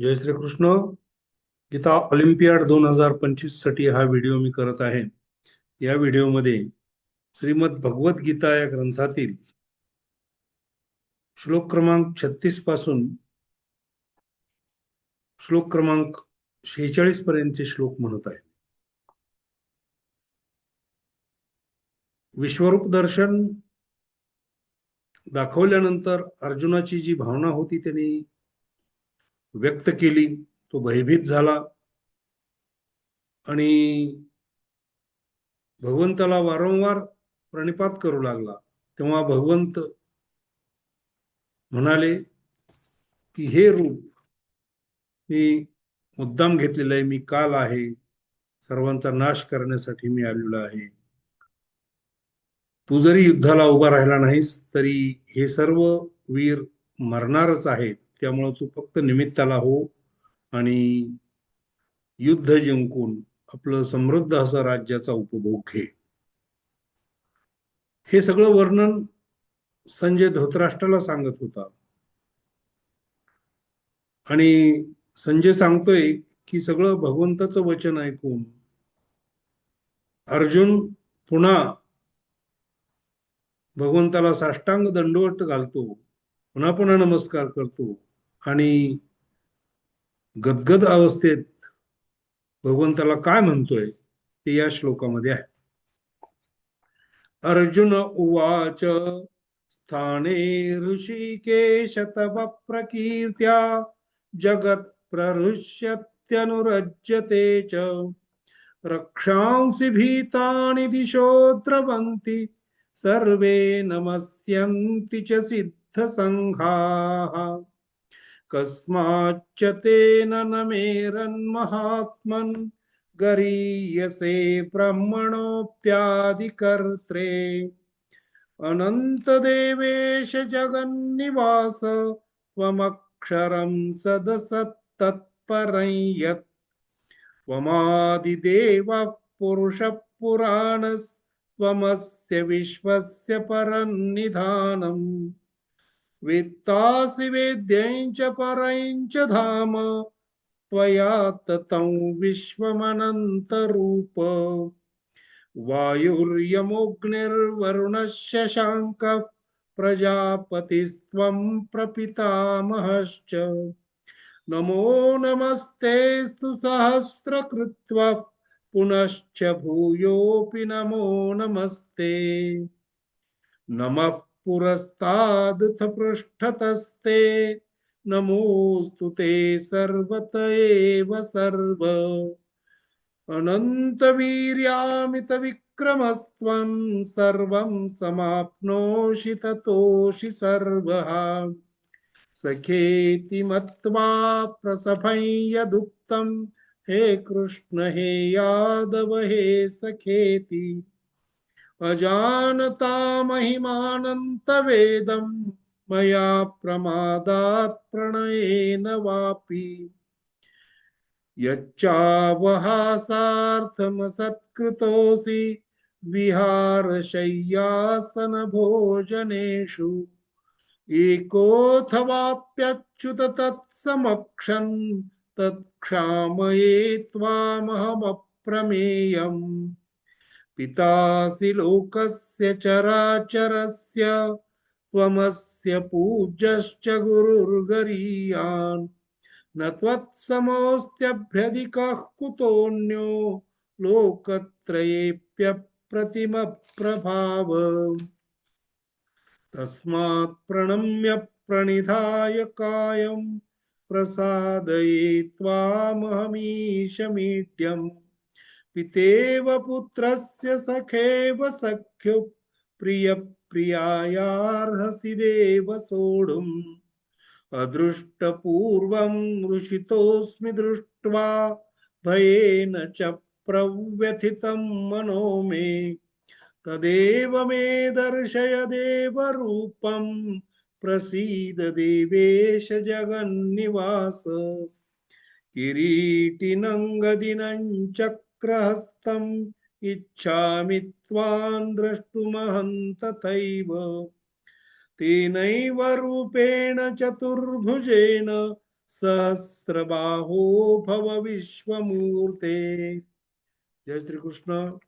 जय Shri Krishna. Gita Olympiad 2025 साठी हा video मी करत आहे. या व्हिडिओमध्ये श्रीमद भगवत गीता या ग्रंथातील श्लोक क्रमांक 36 पासून श्लोक क्रमांक 46 पर्यंतचे श्लोक म्हणत आहे. विश्वरूप दर्शन दाखवल्यानंतर अर्जुनाची जी भावना होती त्यांनी व्यक्त केली. तो भयभीत झाला आणि भगवंताला वारंवार प्रणिपात करू लागला. तेव्हा भगवंत म्हणाले की हे रूप मी मुद्दाम घेतलेलं आहे, मी काल आहे, सर्वांचा नाश करण्यासाठी मी आलेलो आहे. तू जरी युद्धाला उभा राहिला नाहीस तरी हे सर्व वीर मरणारच आहेत. त्यामुळे तू फक्त निमित्ताला हो आणि युद्ध जिंकून आपलं समृद्ध असं राज्याचा उपभोग घे. हे सगळं वर्णन संजय धृतराष्ट्राला सांगत होता आणि संजय सांगतोय की सगळं भगवंताचं वचन ऐकून अर्जुन पुन्हा भगवंताला साष्टांग दंडवत घालतो, पुन्हा पुन्हा नमस्कार करतो आणि गदगद अवस्थेत भगवंताला काय म्हणतोय ते या श्लोकामध्ये आहे. अर्जुन उवाच स्थाने ऋषिकेश तव प्रकीर्त्या जगत् प्रहृष्यत्यनुरज्यते च रक्षांसि भीतानि दिशो द्रवन्ति सर्वे नमस्यन्ति च सिद्धसङ्घाः कस्माच्च तेन न मेरन्महात्मन् गरीयसे ब्रह्मणोऽप्यादिकर्त्रे अनन्तदेवेश जगन्निवास त्वमक्षरं सदसत्तत्परं यत् त्वमादिदेवः पुरुषः पुराणस्त्वमस्य विश्वस्य परन्निधानम् वेत्तासि वेद्यं च परं च धाम त्वया ततं विश्वमनन्तरूप वायुर्यमोऽग्निर्वरुणः शशाङ्कः प्रजापतिस्त्वं प्रपितामहश्च नमो नमस्तेऽस्तु सहस्रकृत्वः पुनश्च भूयोऽपि नमो नमस्ते नमः पुरस्तादथ पृष्ठतस्ते नमोऽस्तु ते सर्वत एव सर्व अनन्तवीर्यामितविक्रमस्त्वं सर्वं समाप्नोषि ततोषि सर्वः सखेति मत्वा प्रसभं यदुक्तं हे कृष्ण हे यादव हे सखेति अजानता महिमानन्तवेदं मया प्रमादात् प्रणयेन वापि यच्चावहासार्थमसत्कृतोऽसि विहारशय्यासनभोजनेषु एकोऽथवाप्यच्युत तत्समक्षं तत्क्षामये त्वामहमप्रमेयम् पितासि लोकस्य चराचरस्य त्वमस्य पूज्यश्च गुरुर्गरीयान् न त्वत्समोऽस्त्यभ्यधिकः कुतोऽन्यो लोकत्रयेऽप्यप्रतिमप्रभाव तस्मात् प्रणम्य प्रणिधाय कायं प्रसादये त्वामहमीशमीड्यम् पितेव पुत्रस्य सखेव सख्युः प्रियप्रियायार्हसि देव सोढुम् अदृष्टपूर्वं हृषितोऽस्मि दृष्ट्वा भयेन च प्रव्यथितं मनो मे तदेव मे दर्शय देवरूपं प्रसीद देवेश जगन्निवास किरीटिनं चक्रहस्तम् इच्छामि त्वां द्रष्टुमहं तथैव तेनैव रूपेण चतुर्भुजेन सहस्रबाहो भव विश्वमूर्ते. जय श्री कृष्ण.